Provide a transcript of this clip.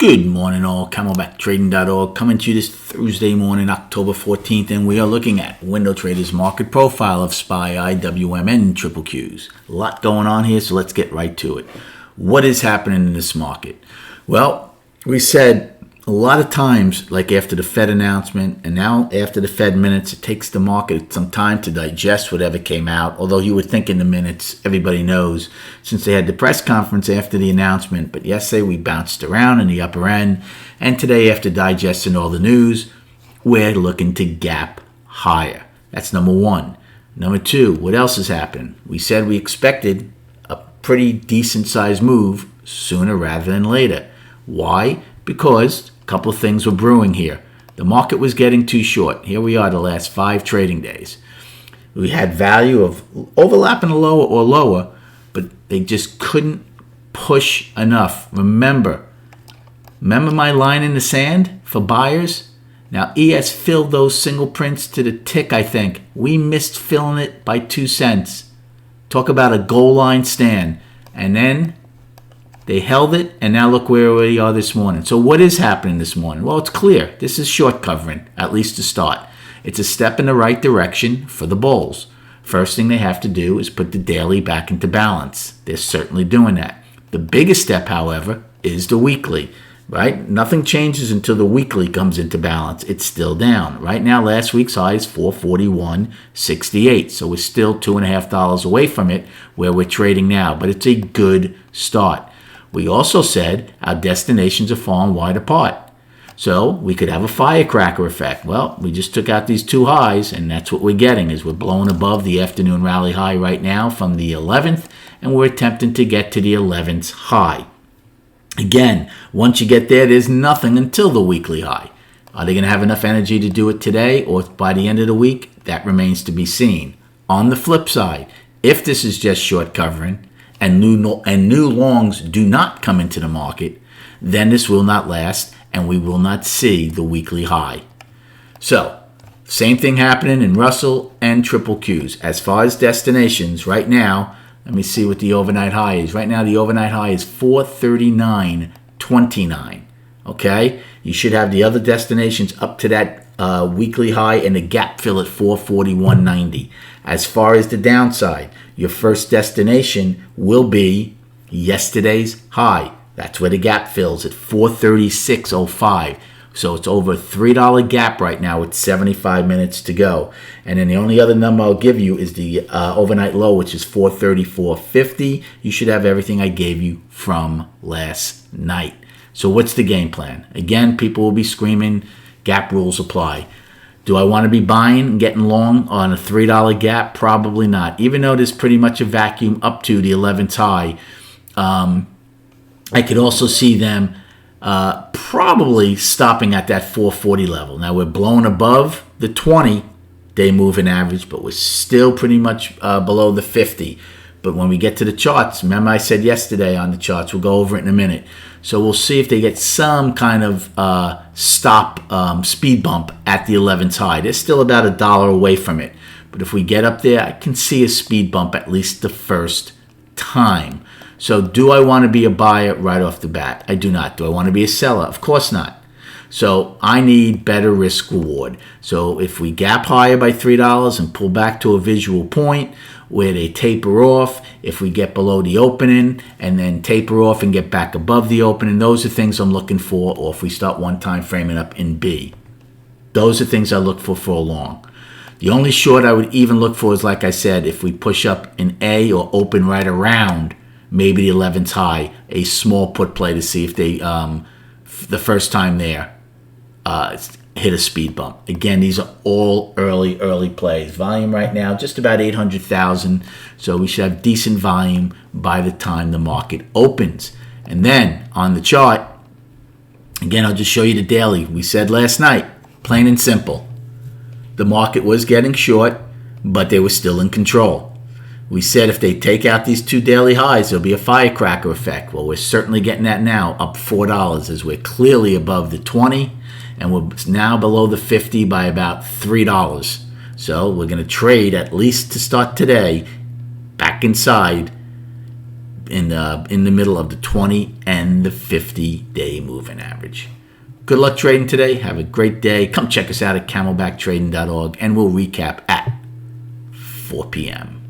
Good morning all, CamelbackTrading.org coming to you this Thursday morning, October 14th, and we are looking at Window Trader's market profile of SPY, IWM, Triple Qs. A lot going on here, so let's get right to it. What is happening in this market? Well, we said a lot of times, like after the Fed announcement and now after the Fed minutes, it takes the market some time to digest whatever came out. Although you would think in the minutes, everybody knows since they had the press conference after the announcement. But yesterday we bounced around in the upper end. And today, after digesting all the news, we're looking to gap higher. That's number one. Number two, what else has happened? We said we expected a pretty decent sized move sooner rather than later. Why? Because a couple of things were brewing here. The market was getting too short. Here we are the last 5 trading days. We had value of overlapping a lower or lower, but they just couldn't push enough. Remember my line in the sand for buyers? Now, ES filled those single prints to the tick, I think. We missed filling it by 2 cents. Talk about a goal line stand. And then they held it, and now look where we are this morning. So what is happening this morning? Well, it's clear. This is short covering, at least to start. It's a step in the right direction for the bulls. First thing they have to do is put the daily back into balance. They're certainly doing that. The biggest step, however, is the weekly, right? Nothing changes until the weekly comes into balance. It's still down. Right now, last week's high is 441.68. So we're still $2.50 away from it where we're trading now, but it's a good start. We also said our destinations are far and wide apart. So we could have a firecracker effect. Well, we just took out these 2 highs, and that's what we're getting is we're blowing above the afternoon rally high right now from the 11th, and we're attempting to get to the 11th high. Again, once you get there, there's nothing until the weekly high. Are they going to have enough energy to do it today or by the end of the week? That remains to be seen. On the flip side, if this is just short covering, and new longs do not come into the market, then this will not last and we will not see the weekly high. So, same thing happening in Russell and Triple Qs. As far as destinations, right now, let me see what the overnight high is. Right now, the overnight high is 439.29. Okay? You should have the other destinations up to that weekly high and the gap fill at 441.90. As far as the downside, your first destination will be yesterday's high. That's where the gap fills at 436.05. So it's over a $3 gap right now with 75 minutes to go. And then the only other number I'll give you is the overnight low, which is 434.50. You should have everything I gave you from last night. So what's the game plan? Again, people will be screaming, gap rules apply. Do I want to be buying and getting long on a $3 gap? Probably not. Even though there's pretty much a vacuum up to the 11th high, I could also see them probably stopping at that 440 level. Now, we're blowing above the 20-day moving average, but we're still pretty much below the 50. But when we get to the charts, remember I said yesterday on the charts, we'll go over it in a minute. So we'll see if they get some kind of speed bump at the 11th high. They're still about $1 away from it. But if we get up there, I can see a speed bump at least the first time. So do I want to be a buyer right off the bat? I do not. Do I want to be a seller? Of course not. So I need better risk reward. So if we gap higher by $3 and pull back to a visual point where they taper off, if we get below the opening and then taper off and get back above the opening, those are things I'm looking for. Or if we start one time framing up in B, those are things I look for a long. The only short I would even look for is, like I said, if we push up in A or open right around maybe the 11th high, a small put play to see if they, the first time there, hit a speed bump. Again, these are all early plays. Volume right now, just about 800,000. So we should have decent volume by the time the market opens. And then on the chart, again, I'll just show you the daily. We said last night, plain and simple, the market was getting short, but they were still in control. We said if they take out these 2 daily highs, there'll be a firecracker effect. Well, we're certainly getting that now, up $4 as we're clearly above the 20, and we're now below the 50 by about $3. So we're going to trade, at least to start today, back inside the middle of the 20 and the 50-day moving average. Good luck trading today. Have a great day. Come check us out at camelbacktrading.org, and we'll recap at 4 p.m.